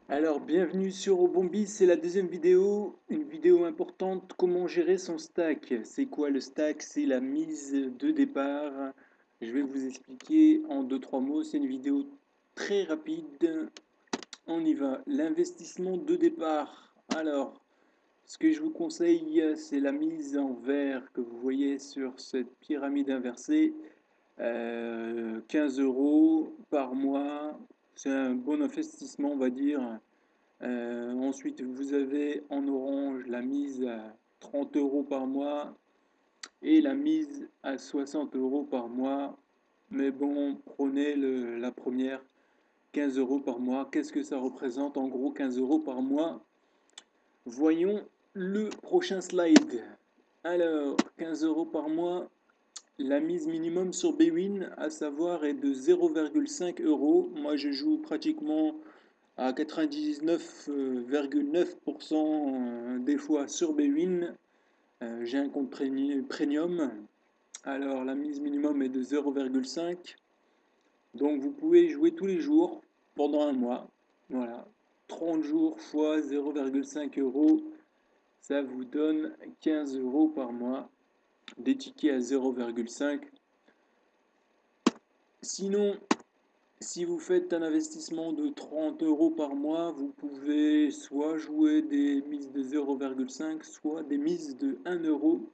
Alors, bienvenue sur Obombis, c'est la deuxième vidéo, une vidéo importante, comment gérer son stack. C'est quoi le stack? C'est la mise de départ. Je vais vous expliquer en deux trois mots, c'est une vidéo très rapide. On y va. L'investissement de départ. Alors, ce que je vous conseille, c'est la mise en vert que vous voyez sur cette pyramide inversée. 15 € par mois, c'est un bon investissement, on va dire. Ensuite, vous avez en orange la mise à 30 € par mois et la mise à 60 € par mois. Mais bon, prenez la première, 15 € par mois. Qu'est-ce que ça représente en gros 15 € par mois? Voyons le prochain slide. Alors, 15 € par mois, la mise minimum sur Bwin, à savoir, est de 0,5 €. Moi, je joue pratiquement à 99,9% des fois sur Bwin. J'ai un compte premium. Alors la mise minimum est de 0,5. Donc vous pouvez jouer tous les jours pendant un mois. Voilà. 30 jours fois 0,5 €, ça vous donne 15 € par mois. Des tickets à 0,5. Sinon, si vous faites un investissement de 30 € par mois, vous pouvez soit jouer des mises de 0,5, soit des mises de 1 €.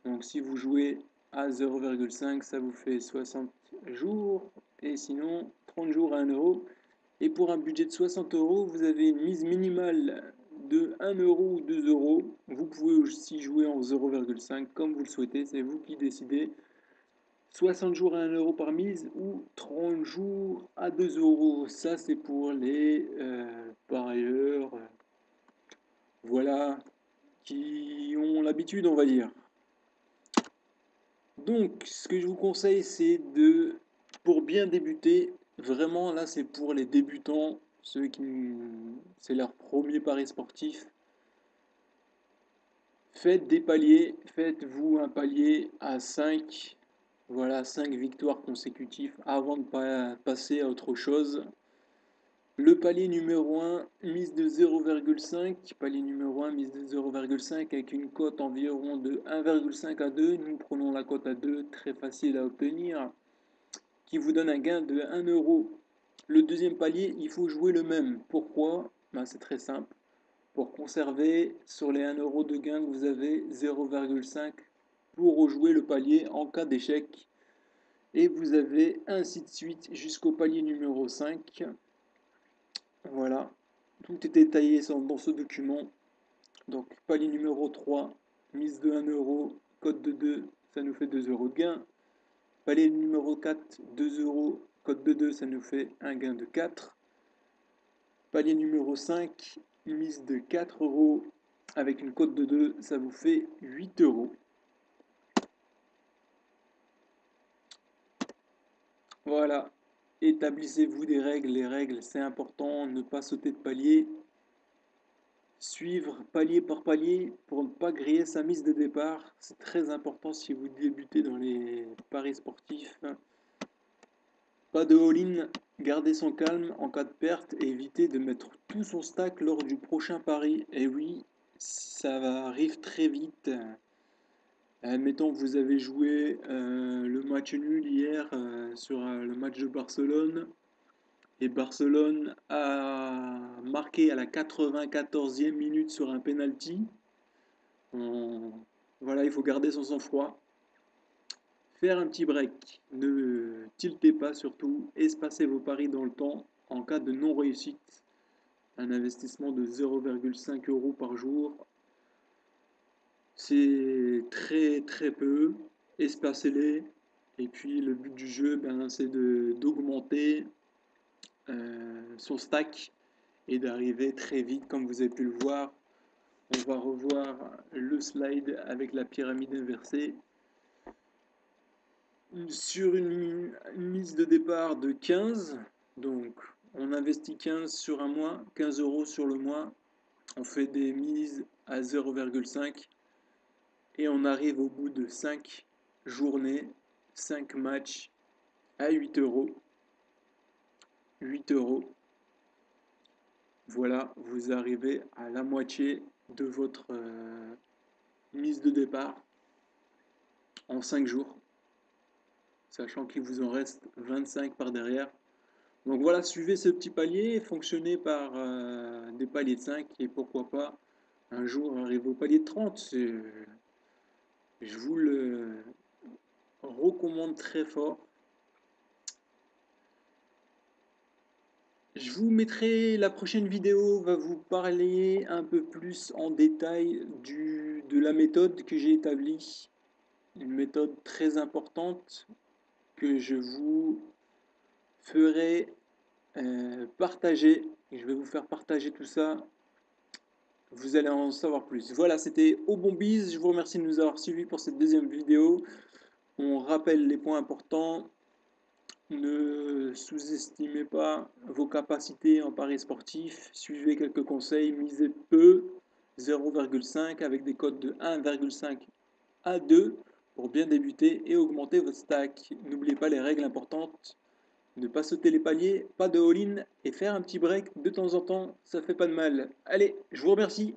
Donc si vous jouez à 0,5, ça vous fait 60 jours. Et sinon, 30 jours à 1 €. Et pour un budget de 60 €, vous avez une mise minimale de 1 € ou 2 €. Vous pouvez aussi jouer en 0,5 comme vous le souhaitez, c'est vous qui décidez. 60 jours à 1 € par mise ou 30 jours à 2 €. Ça, c'est pour les parieurs, voilà, qui ont l'habitude, on va dire. Donc, ce que je vous conseille, c'est pour bien débuter, vraiment là, c'est pour les débutants, ceux qui, c'est leur premier pari sportif. Faites des paliers, faites-vous un palier à 5. Voilà, 5 victoires consécutives avant de passer à autre chose. Le palier numéro 1, mise de 0,5. Palier numéro 1, mise de 0,5 avec une cote environ de 1,5 à 2. Nous prenons la cote à 2, très facile à obtenir, qui vous donne un gain de 1 €. Le deuxième palier, il faut jouer le même. Pourquoi? Ben, c'est très simple. Pour conserver sur les 1 € de gain que vous avez, 0,5 pour rejouer le palier en cas d'échec. Et vous avez ainsi de suite jusqu'au palier numéro 5. Voilà, tout est détaillé dans ce document. Donc palier numéro 3, mise de 1 €, code de 2, ça nous fait 2 € de gain. Palier numéro 4, 2 €, code de 2, ça nous fait un gain de 4. Palier numéro 5, mise de 4 € avec une cote de 2, ça vous fait 8 €. Voilà, établissez-vous des règles. Les règles, c'est important, ne pas sauter de palier. Suivre palier par palier pour ne pas griller sa mise de départ. C'est très important si vous débutez dans les paris sportifs. Pas de all-in, garder son calme en cas de perte et éviter de mettre tout son stack lors du prochain pari. Et oui, ça arrive très vite. Admettons que vous avez joué le match nul hier sur le match de Barcelone. Et Barcelone a marqué à la 94e minute sur un penalty. Voilà, il faut garder son sang-froid. Faire un petit break. Ne tiltez pas surtout. Espacez vos paris dans le temps en cas de non-réussite. Un investissement de 0,5 € par jour, c'est très très peu. Espacez-les. Et puis le but du jeu, ben, c'est d'augmenter son stack et d'arriver très vite, comme vous avez pu le voir. On va revoir le slide avec la pyramide inversée. Sur une mise de départ de 15, donc on investit 15 sur un mois, 15 € sur le mois, on fait des mises à 0,5 et on arrive au bout de 5 journées, 5 matchs à 8 €. 8 €. Voilà, vous arrivez à la moitié de votre mise de départ en 5 jours, sachant qu'il vous en reste 25 par derrière. Donc voilà, suivez ce petit palier, fonctionnez par des paliers de 5 et pourquoi pas un jour arriver au palier de 30. Je vous le recommande très fort. Je vous mettrai, la prochaine vidéo va vous parler un peu plus en détail de la méthode que j'ai établie. Une méthode très importante que je vous ferai partager. Je vais vous faire partager tout ça. Vous allez en savoir plus. Voilà, c'était Obonbiz. Je vous remercie de nous avoir suivis pour cette deuxième vidéo. On rappelle les points importants. Ne sous-estimez pas vos capacités en paris sportif. Suivez quelques conseils. Misez peu, 0,5 avec des codes de 1,5 à 2 pour bien débuter et augmenter votre stack. N'oubliez pas les règles importantes. Ne pas sauter les paliers, pas de all-in et faire un petit break de temps en temps, ça fait pas de mal. Allez, je vous remercie.